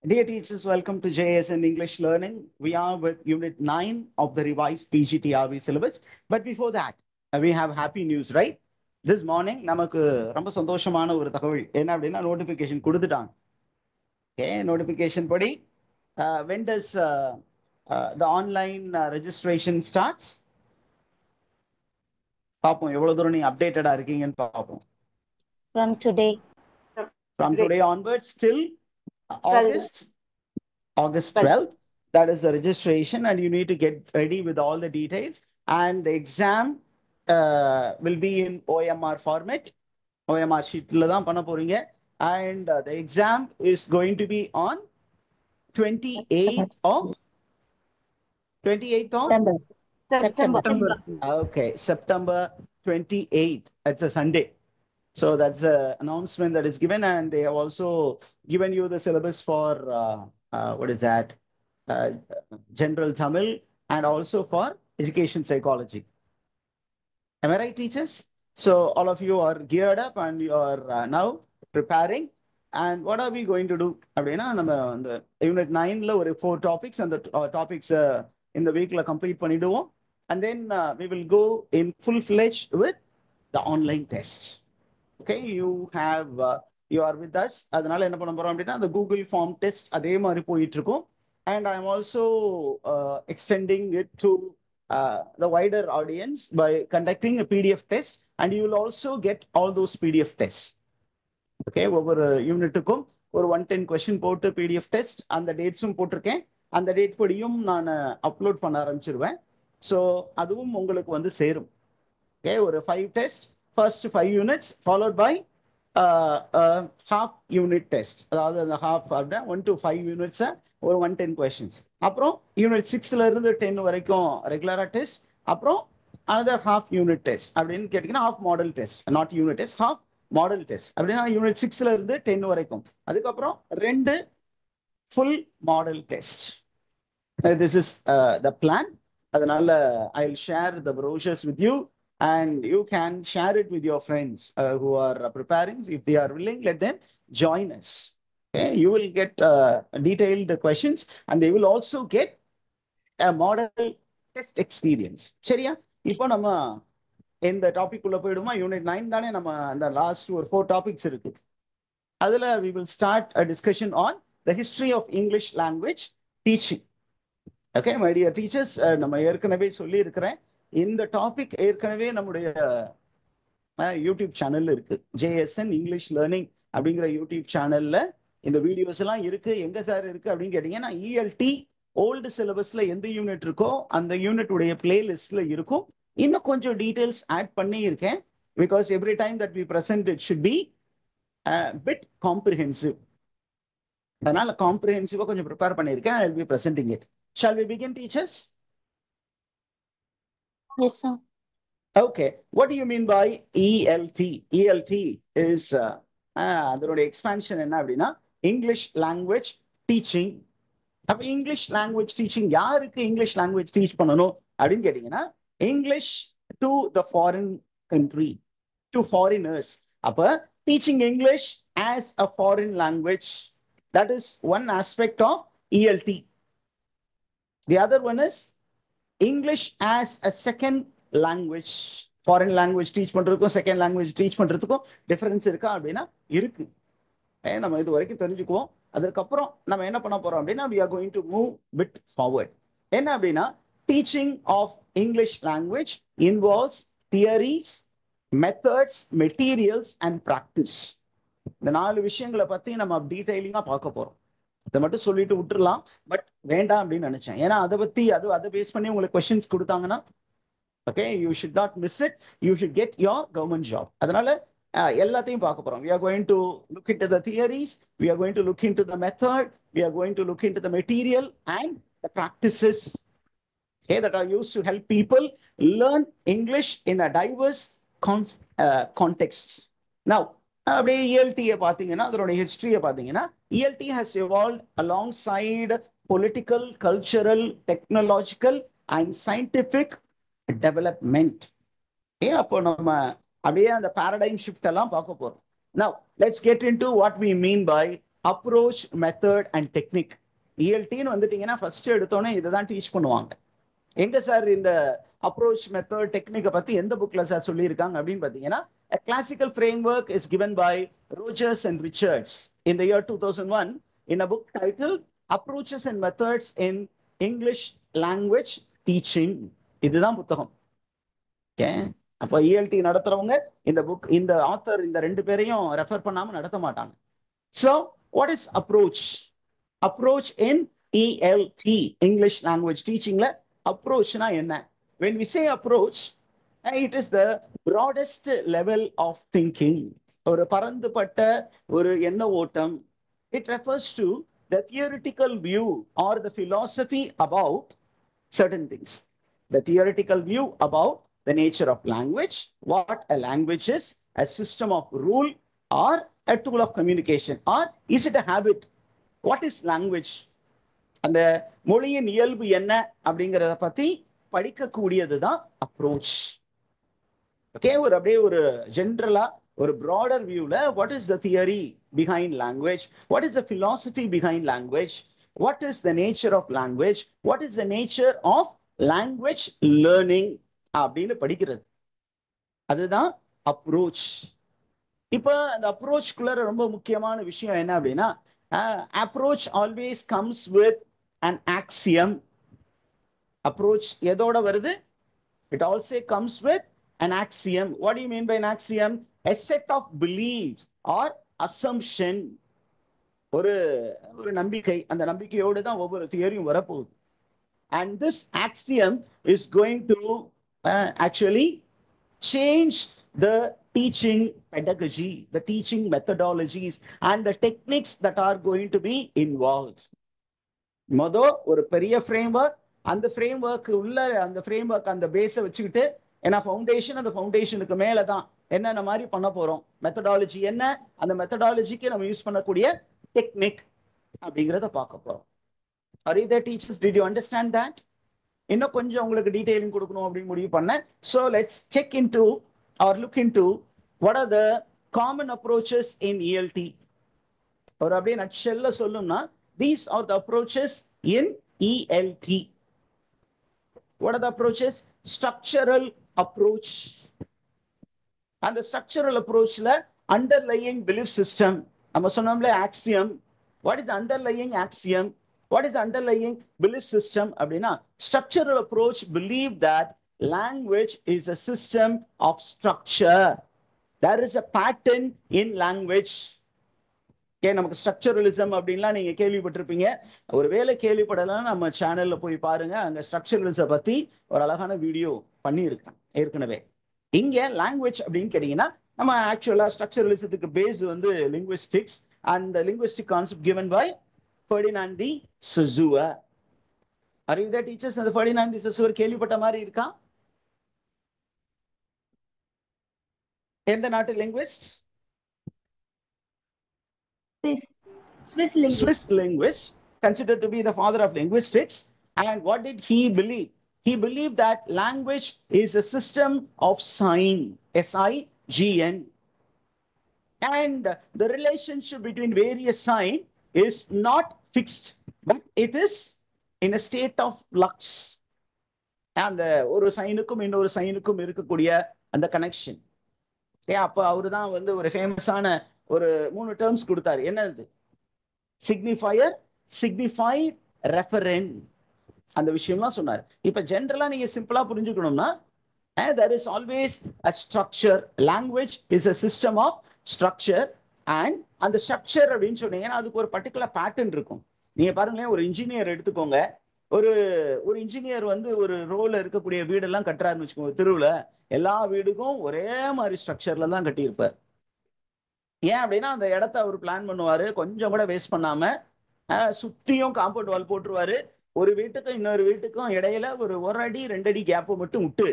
Dear teachers, welcome to JSN English Learning. We are with Unit 9 of the revised PGTRB syllabus. But before that, we have happy news, right? This morning, நமக்கு ரொம்ப சந்தோஷமான ஒரு தகவல் என்ன அப்படின்னா notification கொடுத்துட்டாங்க. Okay, notification படி when does the online registration starts? பார்ப்போம் எவ்வளவு தூரம் நீங்க அப்டேட்டடா இருக்கீங்கன்னு பார்ப்போம். From today. From today onwards till August 12th. That is the registration, and you need to get ready with all the details. And the exam will be in OMR format. OMR sheet la dhaan panna poringa. And the exam is going to be on 28th of September. Okay, September 28th. It's a Sunday. So that's the announcement that is given, and they have also given you the syllabus for what is that? General Tamil and also for education psychology. Am I right, teachers? So all of you are geared up and you are now preparing. And what are we going to do? அப்படின்னா நம்ம இந்த unit 9ல ஒரு 4 topics and the topics in the weekல complete பண்ணிடுவோம். And then we will go in full-fledged with the online test. Okay, you are with us. அதனால என்ன பண்ண போறோம் அப்படின்னா the Google form test அதே மாதிரி போயிட்டு இருக்கும். And I'm also extending it to the wider audience by conducting a PDF test, and you will also get all those PDF tests. Okay, ஒவ்வொரு யூனிட்டுக்கும் ஒரு 110 கொஸ்டின் போட்டு PDF டெஸ்ட் அந்த டேட்ஸும் போட்டிருக்கேன். அந்த டேட் படியும் நான் அப்லோட் பண்ண ஆரம்பிச்சிருவேன். ஸோ அதுவும் உங்களுக்கு வந்து சேரும். ஓகே, ஒரு 5 test, first 5 units followed by half unit test. அதாவது அந்த half 1 to 5 யூனிட்ஸ் ஒரு 110 கொஸ்டின்ஸ். அப்புறம் யூனிட் 6ல இருந்து 10 வரைக்கும் ரெகுலரா டெஸ்ட். அப்புறம் another half unit test அப்படின்னு கேட்டீங்கன்னா half model test, not unit test, half model test. அப்படின்னா யூனிட் 6ல இருந்து 10 வரைக்கும். அதுக்கப்புறம் 2 full model test. This is the plan. அதனால I'll share the brochures with you, and you can share it with your friends who are preparing. If they are willing, let them join us. Okay, you will get detailed questions, and they will also get a model test experience. சரியா? இப்போ நம்ம இந்த topic உள்ள போயிடுமா? Unit 9 தானே, நம்ம அந்த last ஒரு 4 டாபிக்ஸ் இருக்கு. அதுல we will start a discussion on the history of English language teaching. Okay, my dear teachers, நம்ம ஏற்கனவே சொல்லி இருக்கிறேன். இந்த டாபிக் ஏற்கனவே நம்முடைய யூடியூப் சேனல்ல இருக்கு. JSN இங்கிலீஷ் லேர்னிங் அப்படிங்கிற யூடியூப் சேனல்ல இந்த வீடியோஸ் எல்லாம் இருக்கு. எங்க சார் இருக்கு அப்படின்னு கேட்டீங்கன்னா ELT ஓல்டு சிலபஸ்ல எந்த யூனிட் இருக்கோ அந்த யூனிட் உடைய பிளேலிஸ்ட்ல இருக்கும். இன்னும் கொஞ்சம் டீடைல்ஸ் ஆட் பண்ணி இருக்கேன். Because every time that we present it should be bit comprehensive. அதனால காம்ப்ரிஹென்சிவா கொஞ்சம் ப்ரிப்பேர் பண்ணியிருக்கேன். I will be presenting it. Shall we begin, teachers? Yes, sir. Okay, what do you mean by ELT? ELT is அதனுடைய expansion என்ன அப்படின்னா English language teaching. அப்ப English language teaching யாருக்கு English language teach பண்ணணும் அப்படின்னு கேட்டீங்கன்னா English to the foreign country, to foreigners. அப்ப teaching English as a foreign language, that is one aspect of ELT. The other one is English as a second language. Foreign language teach பண்றதுக்கும் second language teach பண்றதுக்கும் difference இருக்கா அப்படின்னா இருக்கு. நம்ம இது வரைக்கும் தெரிஞ்சுக்குவோம். அதுக்கப்புறம் நம்ம என்ன பண்ண போறோம் அப்படின்னா we are going to move bit forward. என்ன அப்படின்னா teaching of English language involves theories, methods, materials and practice. இந்த 4 விஷயங்களை பத்தி நம்ம டீடைலிங்கா பார்க்க போறோம். இதை மட்டும் சொல்லிட்டு விட்டுறலாம், பட் வேண்டாம் அப்படின்னு நினைச்சேன். ஏன்னா அதை பத்தி அதை பேஸ் பண்ணி உங்களுக்கு கொஸ்டின்ஸ் கொடுத்தாங்கன்னா okay, you should not miss it. You should get your government job. அதனால எல்லாத்தையும் பார்க்க போறோம். We are going to look into the theories, we are going to look into the method, we are going to look into the material and the practices, okay, that are used to help people learn English in a diverse context. Now, அப்படியே ELT பார்த்தீங்கன்னா அதோட ஹிஸ்டரியை பார்த்தீங்கன்னா ELT has evolved alongside political, cultural, technological and scientific development. அப்போ நம்ம அப்படியே அந்த paradigm shift எல்லாம் பார்க்க போறோம். Now let's get into what we mean by approach method and technique. இஎல்டின்னு வந்துட்டீங்கன்னா ஃபர்ஸ்ட் எடுத்தோன்னே இதை தான் டீச் பண்ணுவாங்க. எங்க சார் இந்த அப்ரோச் மெத்தட் டெக்னிக்கை பத்தி எந்த புக்ல சார் சொல்லியிருக்காங்க அப்படின்னு பாத்தீங்கன்னா, a classical framework is given by Rogers and Richards in the year 2001 in a book titled Approaches and Methods in English Language Teaching. இதுதான் புத்தகம். ஓகே, அப்ப இஎல்டி நடத்துறவங்க இந்த புக், இந்த ஆத்தர், இந்த ரெண்டு பேரையும் ரெஃபர் பண்ணாம நடத்த மாட்டாங்க. So what is approach? Approach in ELT, English Language Teachingல approachனா என்ன? When we say approach, it is the broadest level of thinking. ஒரு பரந்துபட்ட ஒரு எண்ண ஓட்டம். It refers to the theoretical view or the philosophy about certain things. The theoretical view about the nature of language, what a language is, a system of rule, or a tool of communication, or is it a habit? What is language? அந்த மொழியின் இயல்பு என்ன அப்படிங்கிறத பத்தி படிக்கக்கூடியது தான் approach. Okay, ஒரு அப்படியே ஒரு ஜென்ரலா ஒரு broader viewல what is the theory behind language, what is the philosophy behind language, what is the nature of language, what is the nature of language learning அப்படின்னு படிக்கிறது. அதுதான் அப்ரோச். இப்ப அந்த அப்ரோச்குள்ள ரொம்ப முக்கியமான விஷயம் என்ன அப்படின்னா, approach always comes with an axiom. Approach எதோட வருது? It also comes with an axiom. What do you mean by an axiom? A set of beliefs or assumption. ஒரு நம்பிக்கை, அந்த நம்பிக்கையோடு தான் ஒவ்வொரு தியரியும் வரப்போகுது. And this axiom is going to actually change the teaching pedagogy, the teaching methodologies, and the techniques that are going to be involved. ஒரு பெரிய framework, அந்த ஃப்ரேம்வொர்க் உள்ள அந்த ஃப்ரேம்வொர்க் அந்த பேஸை வச்சுக்கிட்டு, ஏன்னா ஃபவுண்டேஷன், அந்த ஃபவுண்டேஷனுக்கு மேல தான் என்னென்ன மாதிரி பண்ண போறோம், மெத்தடாலஜி என்ன, அந்த மெத்தடாலஜிக்கு நம்ம யூஸ் பண்ணக்கூடிய டெக்னிக் அப்படிங்கிறத பார்க்க போறோம். Are you there, teachers? Did you understand that? இன்னும் கொஞ்சம் உங்களுக்கு டீடைலிங் கொடுக்கணும் அப்படின்னு முடிவு பண்ணேன். So let's check into or look into what are the common approaches in ELT. ஒரு அப்படியே நட்ஷெல்ல சொல்லணும்னா, these are the approaches in ELT. What are the approaches? Structural approach. And the structural approachல underlying belief system, நம்ம சொன்னோம்ல axiom. What is the underlying axiom? What is the underlying belief system அப்படின்னா, structural approach believe that language is a system of structure. There is a pattern in language. நமக்கு structuralism அப்படின்லாம் நீங்க கேள்விப்பட்டிருப்பீங்க. ஒருவேளை கேள்விப்படலாம், நம்ம சேனல்ல போய் பாருங்க, அங்க ஸ்ட்ரக்சரலிசம் பத்தி ஒரு அழகான வீடியோ பண்ணியிருக்கேன் ஏற்கனவே. இங்க லாங்குவேஜ் அப்படின்னு கேட்டீங்கன்னா, நம்ம ஆக்சுவலா ஸ்ட்ரக்சரலிசத்துக்கு பேஸ் வந்து linguistics, and linguistic concept given by Ferdinand de Saussure. Are you there, teachers? அந்த Ferdinand de Saussure கேள்விப்பட்ட மாதிரி இருக்கா? எந்த நாட்டு linguist? Swiss linguist, considered to be the father of linguistics. And what did he believe? He believed that language is a system of sign, S-I-G-N. And the relationship between various signs is not fixed, but it is in a state of flux. அந்த ஒரு சைனுக்கும் இன்னொரு சைனுக்கும் இருக்கக்கூடிய அந்த connection. அப்ப அவரு தான் வந்து ஒரு ஃபேமஸான ஒரு 3 டேர்ம்ஸ் கொடுத்தாரு. என்னது? சிக்னிஃபயர், சிக்னிஃபைட், ரெஃபரண்ட், அந்த விஷயம்லாம் சொன்னார். இப்ப ஜென்ரலா நீங்க சிம்பிளா புரிஞ்சுக்கணும்னா, there is always a structure. Language is a system of structure. And அந்த ஸ்ட்ரக்சர் அப்படின்னு சொன்னீங்கன்னா அதுக்கு ஒரு பர்டிகுலர் பேட்டர்ன் இருக்கும். நீங்க பாருங்களேன், ஒரு இன்ஜினியர் எடுத்துக்கோங்க. ஒரு இன்ஜினியர் வந்து ஒரு ரோல இருக்கக்கூடிய வீடெல்லாம் கட்டுறாருன்னு வச்சுக்கோங்க. தெருவுல எல்லா வீடுக்கும் ஒரே மாதிரி ஸ்ட்ரக்சர்ல தான் கட்டியிருப்பார். ஏன் அப்படின்னா, அந்த இடத்த அவர் பிளான் பண்ணுவாரு, கொஞ்சம் கூட வேஸ்ட் பண்ணாம. சுத்தியும் காம்பவுண்ட் வால் போட்டுருவாரு. ஒரு வீட்டுக்கும் இன்னொரு வீட்டுக்கும் இடையில ஒரு அடி 2 அடி கேப் மட்டும் விட்டு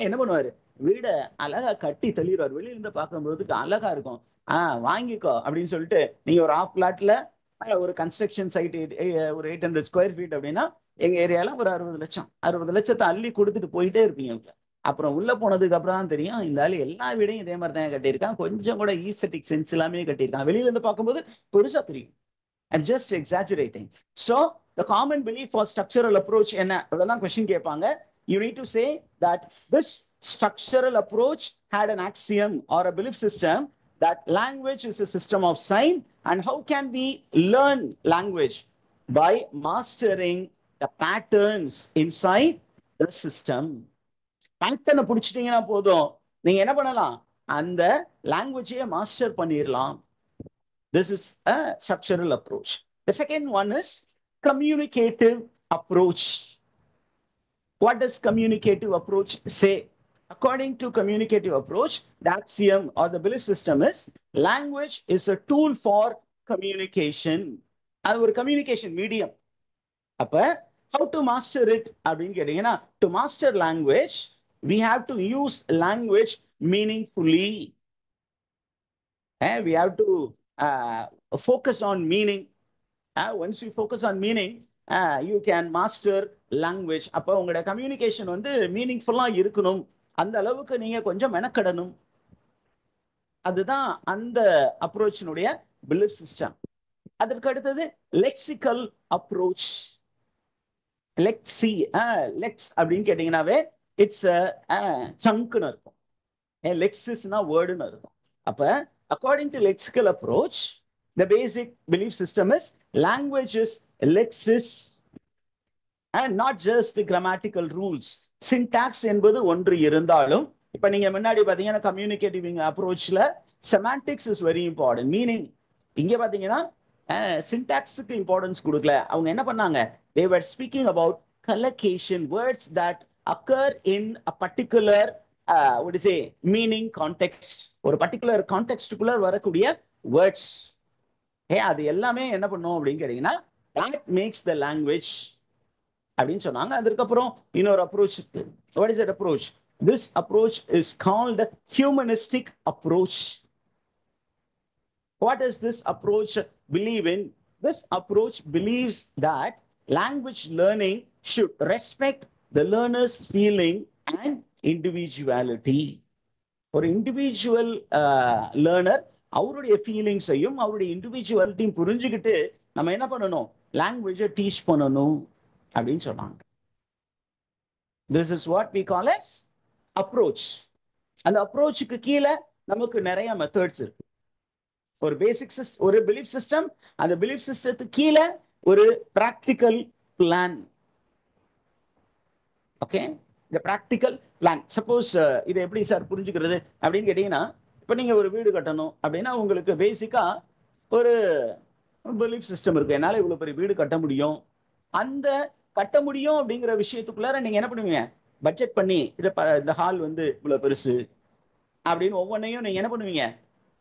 என்ன பண்ணுவாரு, வீட அழகா கட்டி தள்ளிடுவார். வெளியில இருந்து பார்க்கும்போதுக்கு அழகா இருக்கும். வாங்கிக்கோ அப்படின்னு சொல்லிட்டு, நீங்க ஒரு ஆஃப் பிளாட்ல ஒரு கன்ஸ்ட்ரக்ஷன் சைட் ஒரு 800 ஸ்கொயர் ஃபீட் அப்படின்னா, எங்க ஏரியால ஒரு 60 லட்சம் 60 லட்சத்தை அள்ளி கொடுத்துட்டு போயிட்டே இருப்பீங்க. அப்புறம் உள்ள போனதுக்கு அப்புறம் தான் தெரியும் இந்த ஆளு எல்லா வீடையும் இதே மாதிரி தான் கட்டியிருக்கான், கொஞ்சம் கூட ஈஸ்தட்டிக் சென்ஸ் எல்லாமே கட்டியிருக்கான், வெளியில இருந்து பார்க்கும்போது பெருசா தெரியும். I'm just exaggerating. So the common belief for structural approach என்ன இவ்வளவுதான் question கேட்பாங்க. You need to say that this structural approach had an axiom or a belief system that language is a system of sign, and how can we learn language? By mastering the patterns inside the system. பேட்டர்னை பிடிச்சிட்டீங்கன்னா போதும், நீங்க என்ன பண்ணலாம், அந்த லாங்குவேஜையே master பண்ணிடலாம். This is a structural approach. The second one is communicative approach. What does communicative approach say? According to communicative approach, the axiom or the belief system is language is a tool for communication. அது ஒரு communication medium. அப்ப how to master it அப்படின்னு கேட்டீங்கன்னா, to master language we have to use language meaningfully. We have to focus on meaning. Once you focus on meaning, you can master language. அப்போ உங்களோட communication வந்து மீனிங்ஃபுல்லா இருக்கணும், அந்த அளவுக்கு நீங்க கொஞ்சம் மெனக்கடணும். அதுதான் அந்த அப்ரோச்சினுடைய பிலீஃப் சிஸ்டம். அதற்கு அடுத்தது லெக்சிக்கல் அப்ரோச். லெக்ஸ் அப்படின்னு கேட்டீங்கன்னாவே இட்ஸ் சங்க்னு இருக்கும், லெக்ஸிஸ்னா வேர்டுன்னு இருக்கும். அப்ப according to lexical approach, the basic belief system is language is lexis and not just grammatical rules. Syntax என்பது ஒன்று இருந்தாலும், இப்ப நீங்க முன்னாடி பாத்தீங்கன்னா கம்யூனிகேட்டிவ் அப்ரோச்ல semantics is very important. Meaning இங்க பாத்தீங்கன்னா சின்டாக்ஸுக்கு இம்பார்ட்டன்ஸ் கொடுக்கல. அவங்க என்ன பண்ணாங்க, they were speaking about collocation, words that occur in a particular what is a meaning context. ஒரு பர்டிகுலர் கான்டெக்ஸ்டுக்குள்ள வரக்கூடிய வேர்ட்ஸ், அது எல்லாமே என்ன பண்ணும் அப்படின்னு கேட்டீங்கன்னா that makes the language அப்படின்னு சொன்னாங்க. அதுக்கப்புறம் இன்னொரு approach. what is that approach? This approach is called humanistic approach. What does this approach believe in? This approach believes that language learning should respect the learner's feeling and individuality. ஒரு individual learner அவருடைய ஃபீலிங்ஸையும் அவருடைய இண்டிவிஜுவாலிட்டியும் புரிஞ்சுக்கிட்டு நம்ம என்ன பண்ணணும், லாங்குவேஜை teach பண்ணணும் அப்படின்னு சொன்னாங்க. This is what we call as approach. அந்த அப்ரோச்சுக்கு கீழே நமக்கு நிறைய மெத்தட்ஸ் இருக்கு. ஒரு பேசிக் சிஸ்டம், ஒரு பிலீஃப் சிஸ்டம், அந்த பிலீஃப் சிஸ்டத்துக்கு கீழே ஒரு பிராக்டிக்கல் பிளான். ஓகே, இந்த பிராக்டிக்கல் பிளான். சப்போஸ் இதை எப்படி சார் புரிஞ்சுக்கிறது அப்படின்னு கேட்டீங்கன்னா, இப்போ நீங்க ஒரு வீடு கட்டணும் அப்படின்னா உங்களுக்கு பேசிக்கா ஒரு பிலீஃப் சிஸ்டம் இருக்கு, என்னால இவ்வளவு பெரிய வீடு கட்ட முடியும். அந்த கட்ட முடியும் அப்படிங்கிற விஷயத்துக்குள்ளார நீங்க என்ன பண்ணுவீங்க, பட்ஜெட் பண்ணி இந்த ஹால் வந்து இவ்வளவு பெருசு அப்படின்னு ஒவ்வொன்றையும் நீங்க என்ன பண்ணுவீங்க,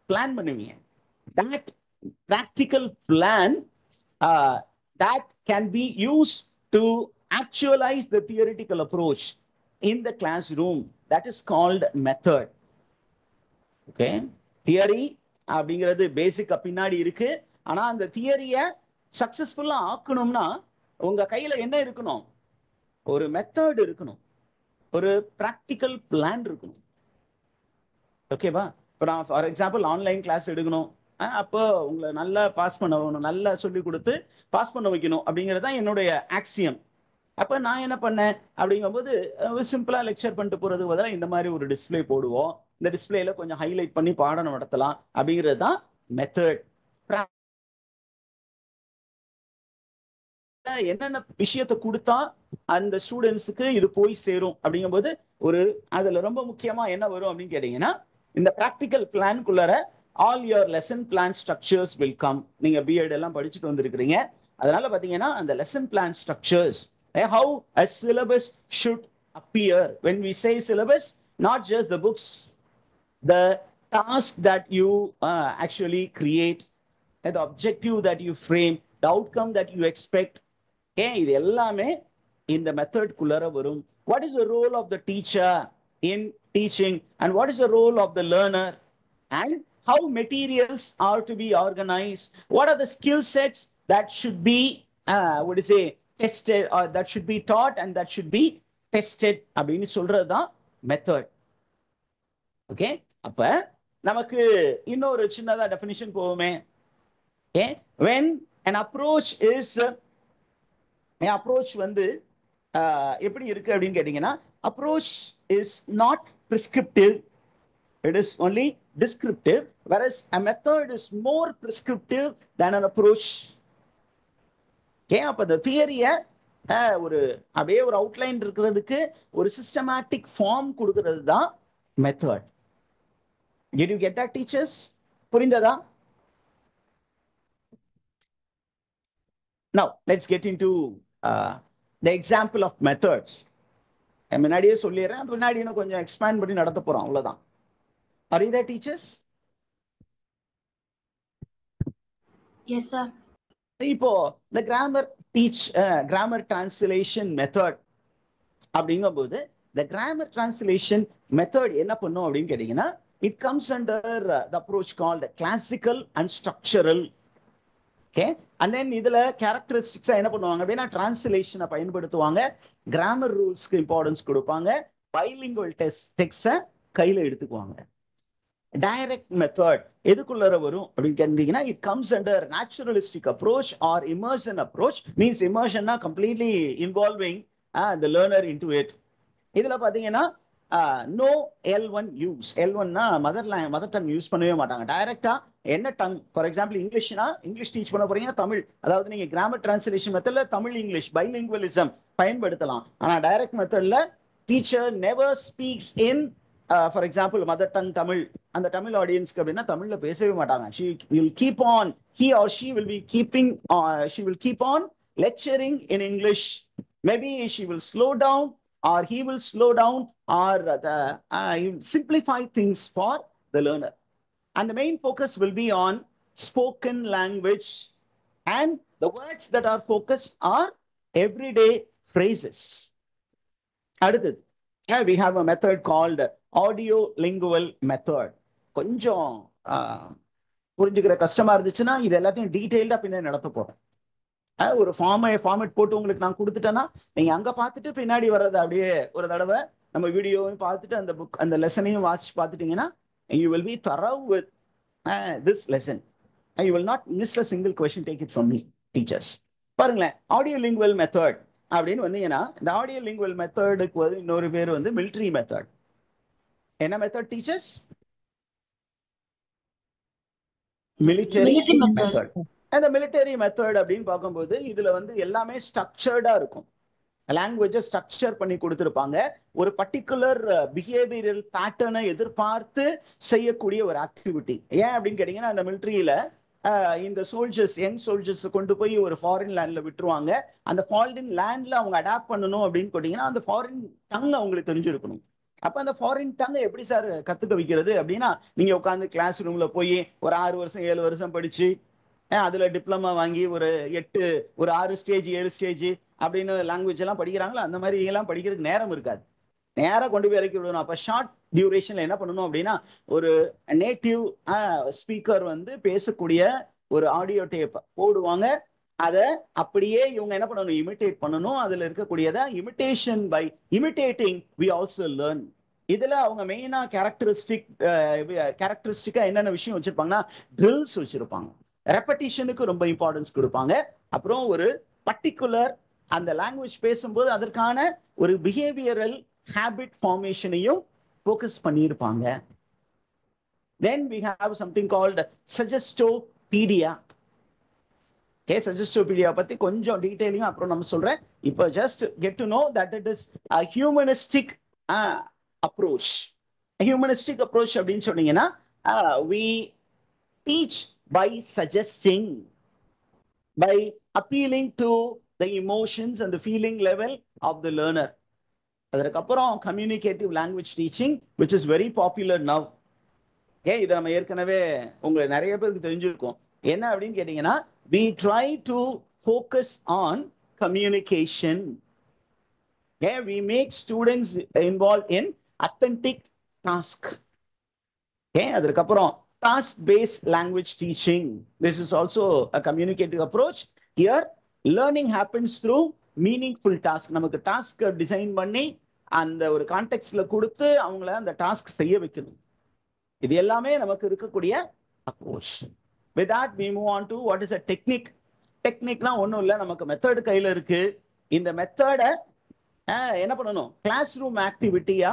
பிளான் பண்ணுவீங்க. That practical plan that can be used to actualize the theoretical approach in the classroom, that is called method. Okay, theory அப்படிங்கிறது பேசிக் பின்னாடி இருக்கு. ஆனா அந்த தியரியை சக்சஸ்ஃபுல்லா ஆக்கணும்னா உங்க கையில என்ன இருக்கணும், ஒரு மெத்தட் இருக்கணும், ஒரு பிராக்டிக்கல் பிளான் இருக்கணும். ஓகேவா? இப்போ நான் ஃபார் எக்ஸாம்பிள் ஆன்லைன் கிளாஸ் எடுக்கணும், அப்போ உங்களை நல்லா பாஸ் பண்ண வைக்கணும், நல்லா சொல்லி கொடுத்து பாஸ் பண்ண வைக்கணும் அப்படிங்கிறது தான் என்னுடைய ஆக்சியம். அப்போ நான் என்ன பண்ணேன் அப்படிங்கும்போது சிம்பிளா லெக்சர் பண்ணிட்டு போறது பதிலாக இந்த மாதிரி ஒரு டிஸ்பிளே போடுவோம், இந்த டிஸ்பிளேல கொஞ்சம் ஹைலைட் பண்ணி பாடம் நடத்தலாம் அப்படிங்கிறது தான் மெத்தட். என்னென்ன விஷயத்தை கொடுத்தா அந்த ஸ்டூடெண்ட்ஸுக்கு இது போய் சேரும் அப்படிங்கும்போது ஒரு அதுல ரொம்ப முக்கியமா என்ன வரும் அப்படின்னு கேட்டீங்கன்னா, இந்த பிராக்டிக்கல் பிளான்குள்ளார all your lesson plan structures will come. நீங்க பிஎட் எல்லாம் படிச்சுட்டு வந்திருக்கிறீங்க, அதனால பாத்தீங்கன்னா அந்த lesson plan structures, how a syllabus should appear. When we say syllabus, not just the books, the task that you actually create, the objective that you frame, the outcome that you expect, இது எல்லாமே இந்த method குள்ளார வரும். What is the role of the teacher in teaching and what is the role of the learner, and how materials are to be organized, what are the skill sets that should be what is say tested or that should be taught and that should be tested அப்படின்னு சொல்றதுதான் method. Okay, அப்ப நமக்கு இன்னொரு சின்னதா definition போவோமே. Okay, when an approach is approach வந்து எப்படி இருக்கு அப்படின்னு கேட்டீங்கன்னா, approach is not prescriptive, it is only descriptive, whereas a method is more prescriptive than an approach. Okay, அப்ப இந்த தியரிய ஒரு அப்படியே ஒரு அவுட்லைன் இருக்கிறதுக்கு ஒரு சிஸ்டமேட்டிக் ஃபார்ம் கொடுக்கிறது தான் method. Did you get that, teachers? புரிந்ததா? Now let's get into the example of methods. முன்னாடியே சொல்லிடுறேன், பின்னாடி இன்னும் கொஞ்சம் எக்ஸ்பேண்ட் பண்ணி நடத்த போறோம், அவ்வளவுதான். Are you there, teachers? Yes, sir. இப்போ the grammar translation method அப்படிங்கும்போது the grammar translation method என்ன பண்ணும் அப்படின்னு கேட்டீங்கன்னா, it comes under the approach called classical and structural. Okay, and then இதுல கேரக்டரிஸ்டிக்ஸா என்ன பண்ணுவாங்க அப்படின்னா, டிரான்ஸ்லேஷனை பயன்படுத்துவாங்க, கிராமர் ரூல்ஸ்க்கு இம்பார்ட்டன்ஸ் கொடுப்பாங்க, பைலிங்குவல் டெக்ஸ்ட கையில எடுத்துக்குவாங்க. டைரக்ட் மெத்தட் எதுக்குள்ள வரும் அப்படின்னு கேட்டீங்கன்னா, it comes under naturalistic approach or immersion approach. Means இமர்ஷன்னா completely involving the learner into it. இதுல பாத்தீங்கன்னா நோ L1 யூஸ். L1னா மதர் டங் யூஸ் பண்ணவே மாட்டாங்க. டைரக்டா என்ன டங், ஃபார் எக்ஸாம்பிள் இங்கிலீஷ்னா இங்கிலீஷ் டீச் பண்ண போறீங்க, தமிழ், அதாவது நீங்க கிராமர் டிரான்ஸ்லேஷன் மெத்தட்ல தமிழ் இங்கிலீஷ் பைலிங்குவலிசம் பயன்படுத்தலாம். ஆனா டைரக்ட் மெத்தட்ல teacher never speaks in for example mother tongue Tamil. அந்த தமிழ் ஆடியன்ஸ்க்கு அப்படின்னா தமிழ்ல பேசவே மாட்டாங்க. he or she will be keep on lecturing in English. Maybe she will slow down or he will slow down or simplify things for the learner. And the main focus will be on spoken language, and the words that are focused are everyday phrases. அடுத்தது, we have a method called audio lingual method. கொஞ்சம் புரிஞ்சுக்கிற கஷ்டமா இருந்துச்சுன்னா இது எல்லாத்தையும் டீடைல்டா பின்னாடி நடத்த போறோம். ஒரு ஃபார்மேட் போட்டு உங்களுக்கு நான் கொடுத்துட்டேன்னா நீங்க அங்க பார்த்துட்டு பின்னாடி வர்றது அப்படியே ஒரு தடவை நம்ம வீடியோவையும் பார்த்துட்டு அந்த புக் அந்த லெசனையும் வாட்ச் பார்த்துட்டீங்கன்னா, you will be thorough with this lesson. You will not miss a single question. Take it from me, teachers. பாருங்களேன், audio lingual method அப்படின்னு வந்தீங்கன்னா, இந்த audio lingual methodக்கு வந்து இன்னொரு பேர் வந்து military method. என்ன மெத்தட் டீச்சர்ஸ்? military method. அந்த military method அப்படின்னு பார்க்கும்போது இதுல வந்து எல்லாமே ஸ்ட்ரக்சர்டா இருக்கும். லாங்குவேஜை ஸ்ட்ரக்சர் பண்ணி கொடுத்துருப்பாங்க. ஒரு பர்டிகுலர் பிஹேவியரல் பேட்டர்னை எதிர்பார்த்து செய்யக்கூடிய ஒரு ஆக்டிவிட்டி. ஏன் அப்படின்னு கேட்டீங்கன்னா, அந்த மிலிட்ரியில இந்த சோல்ஜர்ஸ், யங் சோல்ஜர்ஸ் கொண்டு போய் ஒரு ஃபாரின் லேண்ட்ல விட்டுருவாங்க. அந்த ஃபாரின் லேண்ட்ல அவங்க அடாப்ட் பண்ணணும் அப்படின்னு கேட்டீங்கன்னா, அந்த ஃபாரின் டங் அவங்களுக்கு தெரிஞ்சிருக்கணும். அப்ப அந்த ஃபாரின் டங் எப்படி சார் கத்துக்க வைக்கிறது அப்படின்னா, நீங்க உட்காந்து கிளாஸ் ரூம்ல போய் ஒரு 6 வருஷம் 7 வருஷம் படிச்சு அதுல டிப்ளமா வாங்கி ஒரு 6 ஸ்டேஜ் 7 ஸ்டேஜ் அப்படின்னு லாங்குவேஜ் எல்லாம் படிக்கிறாங்களா, அந்த மாதிரி எல்லாம் படிக்கிறதுக்கு நேரம் இருக்காது. நேரம் கொண்டு போய் இறக்கி விடணும். அப்ப ஷார்ட் டியூரேஷன்ல என்ன பண்ணணும் அப்படின்னா, ஒரு நேட்டிவ் ஸ்பீக்கர் வந்து பேசக்கூடிய ஒரு ஆடியோ டேப் போடுவாங்க. அதை அப்படியே இவங்க என்ன பண்ணணும், இமிட்டேட் பண்ணணும். அதுல இருக்கக்கூடியதை imitation by imitating we also learn. இதுல அவங்க மெயினா கேரக்டரிஸ்டிக்கா என்னென்ன விஷயம் வச்சிருப்பாங்கன்னா, ட்ரில்ஸ் வச்சிருப்பாங்க, ரெப்படிஷனுக்கு ரொம்ப இம்பார்ட்டன்ஸ் கொடுப்பாங்க. அப்புறம் ஒரு பர்டிகுலர் அந்த லாங்குவேஜ் பேசும்போது அதற்கான ஒரு பிஹேவியரல் ஹேபிட் ஃபார்மேஷனையும் ஃபோக்கஸ் பண்ணியிருப்பாங்க. Then we have something called Suggestopedia. Suggestopedia பத்தி கொஞ்சம் டீடைலிங் அப்புறம் நம்ம சொல்றேன். இப்போ just get to know that it is a humanistic approach. A humanistic approach அப்படின்னு சொன்னீங்கன்னா, we teach by suggesting, by appealing to the emotions and the feeling level of the learner. அதற்கப்புறம் communicative language teaching, which is very popular now. இது நம்ம ஏற்கனவே உங்களுக்கு நிறைய பேருக்கு தெரிஞ்சிருக்கும். என்ன அப்படின்னு கேட்டீங்கன்னா, we try to focus on communication. We make students involved in authentic task. அதற்கப்புறம் task-based language teaching. This is also a communicative approach. Here, learning happens through meaningful task. நமக்கு task design பண்ணி அந்த ஒரு கான்டெக்ட்ல கொடுத்து அவங்கள அந்த டாஸ்க் செய்ய வைக்கணும். இது எல்லாமே நமக்கு இருக்கக்கூடிய approach. With that we move on to what is a technique. டெக்னிக்னா ஒன்றும் இல்லை, நமக்கு மெத்தட் கையில் இருக்கு. இந்த மெத்தடை என்ன பண்ணணும், கிளாஸ் ரூம் ஆக்டிவிட்டியா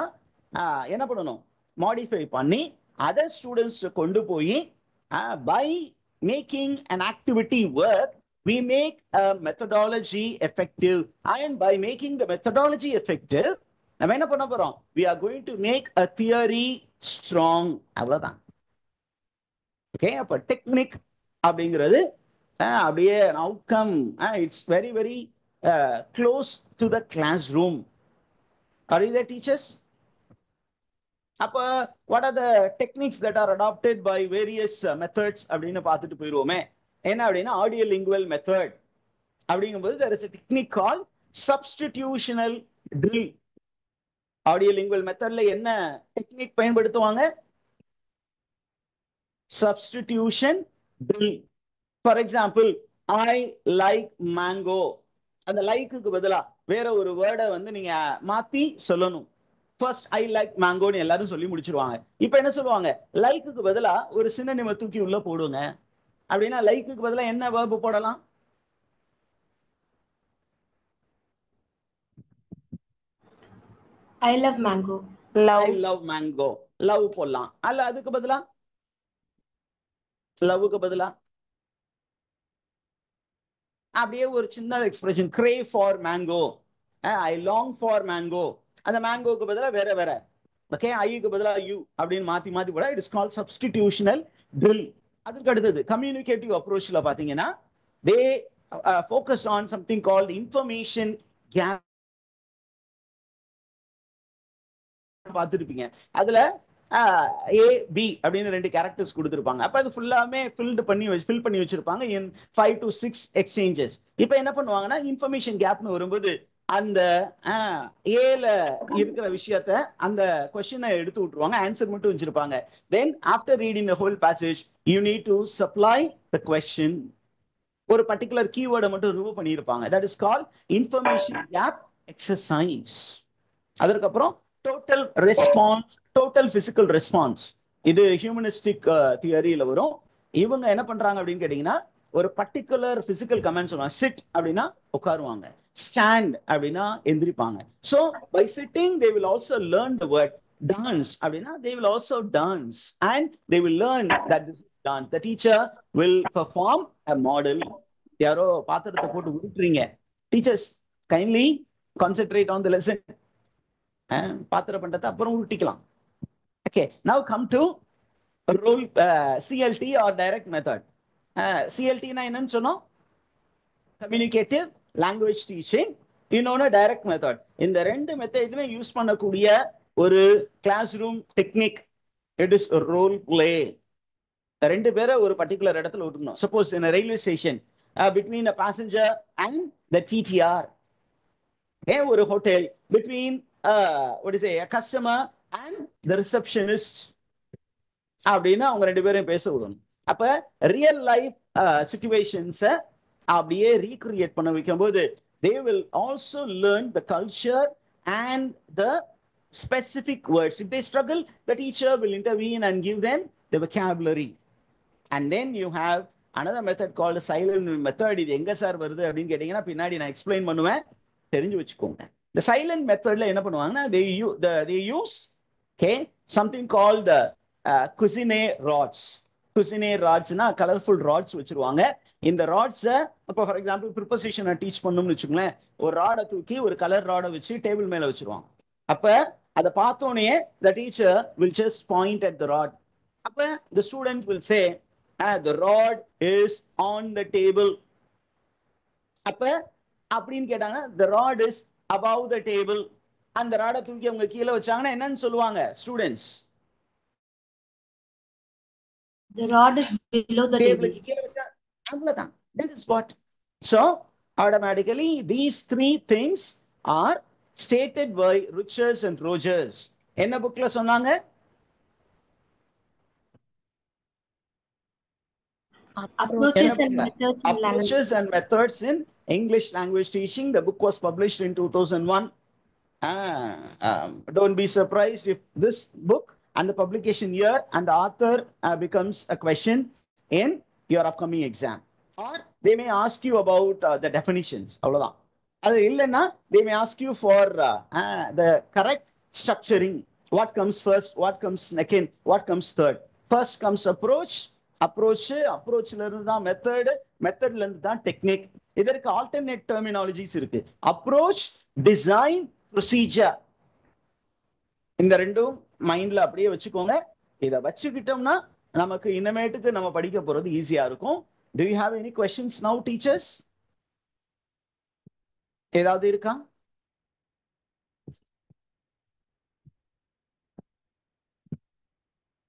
என்ன பண்ணணும், மாடிஃபை பண்ணி அதர் ஸ்டூடெண்ட்ஸ் கொண்டு போய் by making an activity work we make a methodology effective, and by making the methodology effective நம்ம என்ன பண்ண போறோம், we are going to make a theory strong. அவ்வளவுதான். ஓகே, அப்ப டெக்னிக் அப்படிங்கிறது அப்படியே an outcome. It's very very close to the classroom. Are you there, teachers? அப்ப what are the techniques that are adopted by various methods அப்படின்னு பார்த்துட்டு போயிடுவோமே. என்ன அப்படின்னா audio lingual method அப்படிங்கும்போது there is a technique called substitutional drill. Audio lingual மெத்தட்ல என்ன technique பயன்படுத்துவாங்க, substitution drill. For example I like mango, அந்த லைக்குக்கு பதிலா வேற ஒரு வேர்டை வந்து நீங்க மாத்தி சொல்லணும். ஃபர்ஸ்ட் ஐ லைக் மேங்கோன்னு எல்லாரும் சொல்லி முடிச்சிருவாங்க. இப்ப என்ன சொல்லுவாங்க, லைக்குக்கு பதிலா ஒரு சினோனிமை தூக்கி உள்ள போடுங்க. அப்படின்னா லைக்குக்கு பதிலா என்ன வேர்பு போடலாம், I love mango. I love mango, love போடலாம். அல்ல அதுக்கு பதிலா லவ்வுக்கு பதிலா அப்படியே ஒரு சின்ன expression crave for mango, I long for mango. அந்த மேங்கோக்கு பதிலா வேற வேற, ஓகே, ஐக்கு பதிலா யூ அப்படின்னு மாத்தி மாத்தி போட இட் இஸ் கால்ட் சப்ஸ்டிடியூஷனல் drill. அதுக்கு அடுத்தது கம்யூனிகேட்டிவ் அப்ரோச்ல பாத்தீங்கன்னா they focus on something called information gap. பார்த்துருப்பீங்க, அதுல ஏ பி அப்படின்னு ரெண்டு கேரக்டர்ஸ் கொடுத்துருப்பாங்க. அப்ப அது ஃபுல்லாமே ஃபில் பண்ணி வச்சிருப்பாங்க இன் 5 to 6 எக்ஸ்சேஞ்சஸ். இப்போ என்ன பண்ணுவாங்கன்னா இன்ஃபர்மேஷன் கேப்னு வரும்போது அந்த ஏல இருக்கிற விஷயத்த அந்த கொஸ்டினை எடுத்து விட்டுருவாங்க, ஆன்சர் மட்டும் வச்சிருப்பாங்க. Then after reading the whole passage you need to supply the question. ஒரு பர்டிகுலர் கீவேர்டை மட்டும் ரிமூவ் பண்ணியிருப்பாங்க. That is call information gap exercise. அதற்கப்புறம் total response, total physical response. இது ஹியூமனிஸ்டிக் தியரியில வரும். இவங்க என்ன பண்றாங்க அப்படின்னு கேட்டீங்கன்னா ஒரு பர்டிகுலர் பிசிக்கல் கமெண்ட் சொல்லுவாங்க. சிட் அப்படின்னா உட்காருவாங்க, ஸ்டாண்ட் அப்படின்னா எந்திரிப்பாங்க. So by sitting they will also learn the word. Dance அப்படின்னா they will also dance and they will learn that this is dance. The teacher will perform a model. யாரோ பாத்திரத்தை போட்டு உருட்டுறீங்க, teachers kindly concentrate on the lesson. பாத்திர பண்டத்தை அப்புறம் உருட்டிக்கலாம். Okay, now come to role CLT or direct method. சிஎல்டினா என்னன்னு சொன்னோம், கம்யூனிகேட்டிவ் லாங்குவேஜ் டீச்சிங். இன்னொன்னு டைரக்ட் மெத்தட். இந்த ரெண்டு மெத்தடுமே யூஸ் பண்ணக்கூடிய ஒரு classroom technique. It is role play. ரெண்டு பேரை ஒரு பர்டிகுலர் இடத்துல விட்டுக்கணும். Suppose in railway station between a passenger and the TTR, ஒரு hotel between what is a customer and the receptionist அப்படின்னா அவங்க ரெண்டு பேரும் பேச விடணும். அப்ப ரியல் லைஃப் சிச்சுவேஷன்ஸ அப்படியே ரீக்ரியேட் பண்ண வைக்கும் போது they will also learn the culture and the specific words. If they struggle, the teacher will intervene and give them the vocabulary. And then you have another method called silent method. இது எங்க sir வருது அப்படின்னு கேட்டீங்கன்னா பின்னாடி நான் explain பண்ணுவேன், தெரிஞ்சு வச்சுக்கோங்க. The silent methodல என்ன பண்ணுவாங்கன்னா they use something called Cuisine rods. Cuisine rodsனா கலர்ஃபுல் ராட்ஸ் வச்சிருவாங்க. இந்த ராட்ஸை இப்போ ஃபார் எக்ஸாம்பிள் ப்ரிப்போசிஷனை டீச் பண்ணணும்னு வச்சுக்கோங்களேன், ஒரு ராடை தூக்கி ஒரு கலர் ராடை வச்சு டேபிள் மேல வச்சிருவாங்க. அப்ப அதை பார்த்தோன்னே the teacher will just point at the rod. அப்ப the student will say the rod is on the table. அப்ப அப்படின்னு கேட்டாங்கன்னா the rod is above the table. அந்த ராடை தூக்கி அவங்க கீழே வச்சாங்கன்னா என்னன்னு சொல்லுவாங்க students, The rod is below the table. கீழே வச்சா அவ்வளவுதான். That is what. So automatically these three things are stated by Richards and Rogers. என்ன புக்ல சொன்னாங்க? Approaches and methods in language. Approaches and methods in English language teaching. The book was published in 2001. Don't be surprised if this book and the publication year and the author becomes a question in your upcoming exam, or they may ask you about the definitions. அவ்வளவுதான். அது இல்லைன்னா they may ask you for the correct structuring. What comes first, what comes second, what comes third. First comes approachல இருந்து தான் மெத்தட்ல இருந்து தான் technique. இதற்கு alternate terminologies இருக்கு. Approach, design, procedure. இந்த ரெண்டும் மைண்ட்ல அப்படியே வச்சுக்கோங்க. இதை வச்சுக்கிட்டோம்னா நமக்கு இனிமேட்டுக்கு நம்ம படிக்க போறது ஈஸியா இருக்கும். Do you have any questions now, teachers? ஏதாவது இருக்கா?